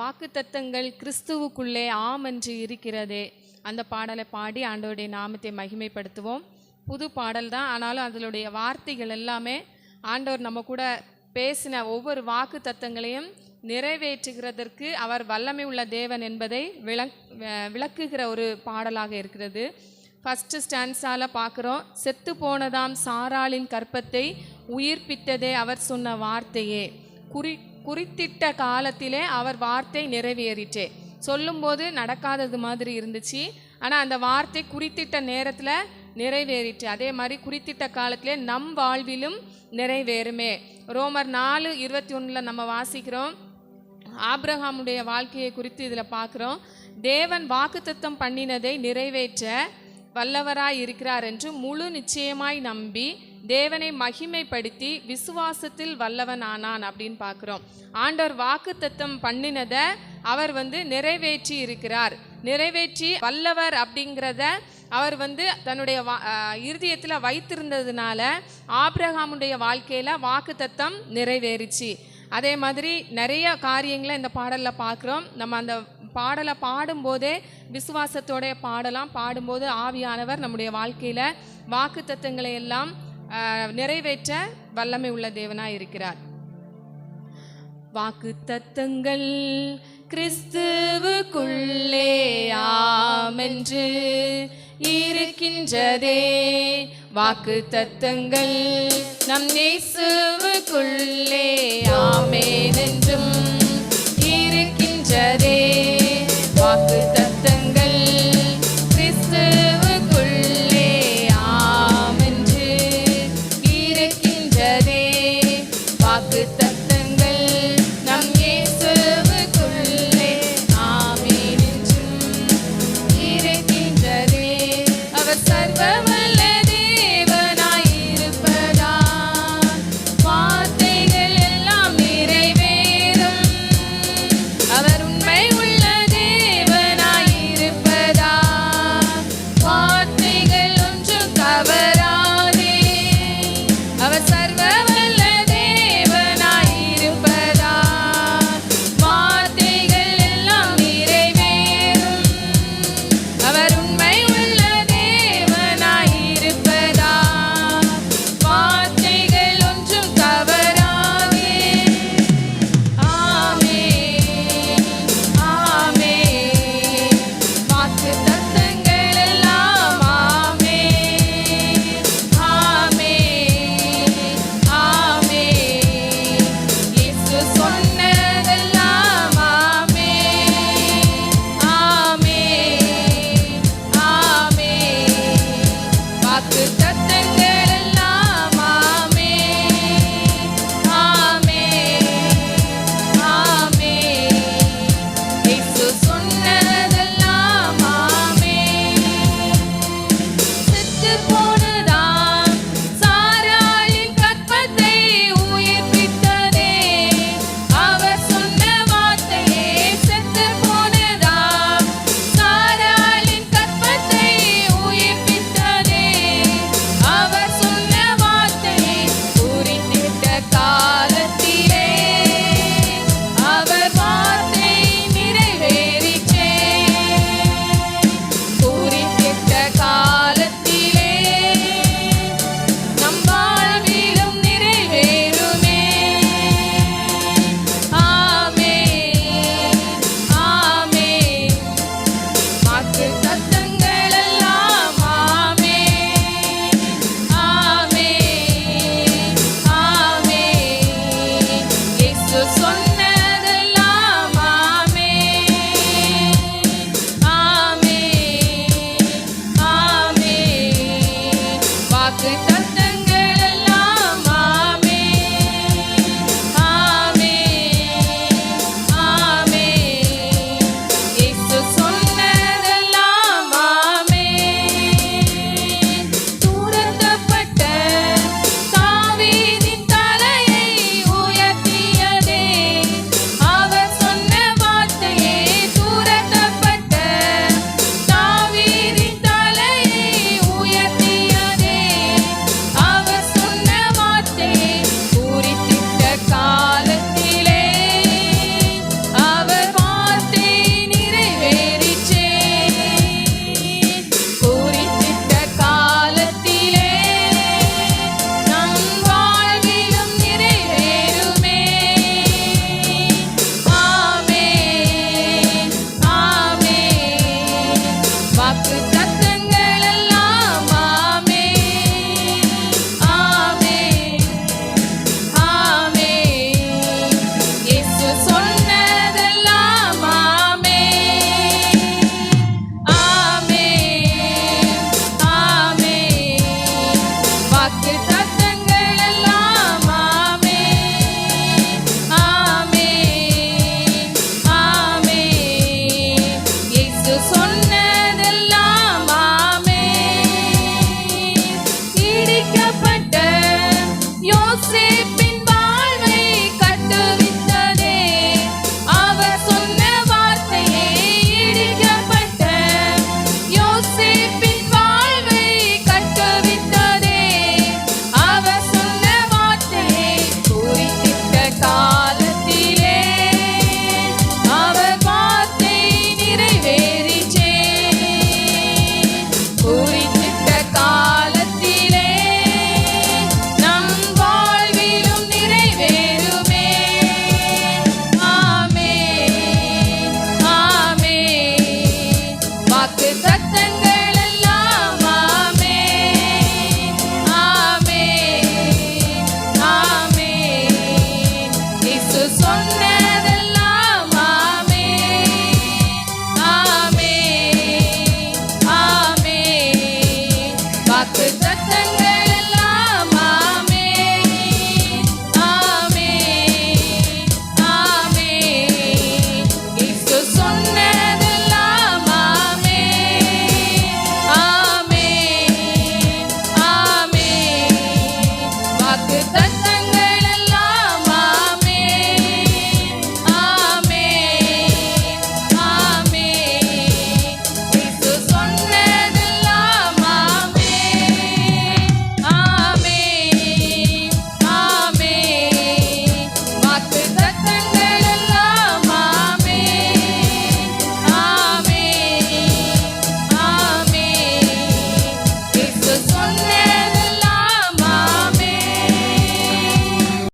வாக்குத்தத்தங்கள் கிறிஸ்துவுக்குள்ளே ஆம் என்று இருக்கிறதே. அந்த பாடலை பாடி ஆண்டவருடைய நாமத்தை மகிமைப்படுத்துவோம். புது பாடல் தான், ஆனாலும் அதனுடைய வார்த்தைகள் எல்லாமே ஆண்டவர் நம்ம கூட பேசின ஒவ்வொரு வாக்கு தத்தங்களையும் நிறைவேற்றுகிறதற்கு அவர் வல்லமை உள்ள தேவன் என்பதை விளக்குகிற ஒரு பாடலாக இருக்கிறது. ஃபஸ்ட்டு ஸ்டான்ஸால பார்க்குறோம். செத்து போனதாம் சாராளின் கற்பத்தை உயிர்ப்பித்ததே அவர் சொன்ன வார்த்தையே. குறித்திட்ட காலத்திலே அவர் வார்த்தை நிறைவேறிற்றே. சொல்லும்போது நடக்காதது மாதிரி இருந்துச்சு, ஆனால் அந்த வார்த்தை குறித்திட்ட நேரத்தில் நிறைவேறிற்று. அதே மாதிரி குறித்திட்ட காலத்திலே நம் வாழ்விலும் நிறைவேறுமே. ரோமர் 4:21 நம்ம வாசிக்கிறோம். ஆபிரகாமுடைய வாழ்க்கையை குறித்து இதில் பார்க்குறோம். தேவன் வாக்குத்தத்தம் பண்ணினதை நிறைவேற்ற வல்லவராய் இருக்கிறார் என்று முழு நிச்சயமாய் நம்பி தேவனை மகிமைப்படுத்தி விசுவாசத்தில் வல்லவன் ஆனான் அப்படின்னு பார்க்குறோம். ஆண்டவர் வாக்குத்தத்தம் பண்ணினதை அவர் நிறைவேற்றி இருக்கிறார். நிறைவேற்றி வல்லவர் அப்படிங்கிறத அவர் தன்னுடைய இருதயத்தில் வைத்திருந்ததுனால ஆபிரகாமுடைய வாழ்க்கையில் வாக்குத்தத்தம் நிறைவேறிச்சு. அதே மாதிரி நிறைய காரியங்களை இந்த பாடலில் பார்க்குறோம். நம்ம அந்த பாடலை பாடும்போதே விசுவாசத்தோட பாடலாம். பாடும்போது ஆவியானவர் நம்முடைய வாழ்க்கையில் வாக்குத்தத்தங்களை எல்லாம் நிறைவேற்ற வல்லமை உள்ள தேவனாய் இருக்கிறார். வாக்குத்தத்தங்கள் கிறிஸ்துவுக்குள்ளே ஆமென்று இருக்கின்றதே. வாக்குத்தத்தங்கள் நம் இயேசுவுக்குள்ளே ஆமென் என்றும் இருக்கின்றதே. வாக்குத்தத்தங்கள் கிறிஸ்துவுக்குள்ளே ஆமென்று இருக்கின்றதே. வாக்குத்தத்தங்கள் நம் இயேசுவுக்குள்ளே ஆமென் என்றும் இருக்கின்றதே. அவர் சர்வவல்ல தேவனாய் இருப்பதால் வார்த்தைகள் எல்லாம் நிறைவேறும். அவர் உண்மை உள்ள தேவனாய் இருப்பதால் வார்த்தைகள் ஒன்றும் தவறாதே. அவர் சர்வவல்ல தேவனாய் இருப்பதால் வார்த்தைகள் எல்லாம் நிறைவேறும். அவர் உண்மை உள்ள தேவனாய் இருப்பதால் வார்த்தைகள் ஒன்றும் தவறாதே. ஆமென், ஆமென். வாக்குத்தத்தங்கள் எல்லாம் ஆமென், ஆமென், ஆமென். இயேசு சொன்னதெல்லாம் ஆமென், ஆமென், ஆமென். வாக்குத்தத்தங்கள் எல்லாம் ஆமென், ஆமென், ஆமென். இயேசு சொன்னதெல்லாம் ஆமென். செத்து போனதாம் சாராளின் கற்பத்தை உயிர்ப்பித்ததே அவர் சொன்ன வார்த்தையே. செத்து போனதாம் சாராளின் கற்பத்தை உயிர்ப்பித்ததே அவர் சொன்ன வார்த்தையே. குறித்திட்ட காலத்திலே அவர் வார்த்தை நிறைவேறிற்றே. குறித்திட்ட காலத்திலே நம் வாழ்விலும் நிறைவேறுமே. ஆமென், ஆமென். வாக்குத்தத்தங்கள் எல்லாம் ஆமென், ஆமென், ஆமென். இயேசு சொன்னதெல்லாம் ஆமென், ஆமென், ஆமென். வாக்குத்தத்தங்கள்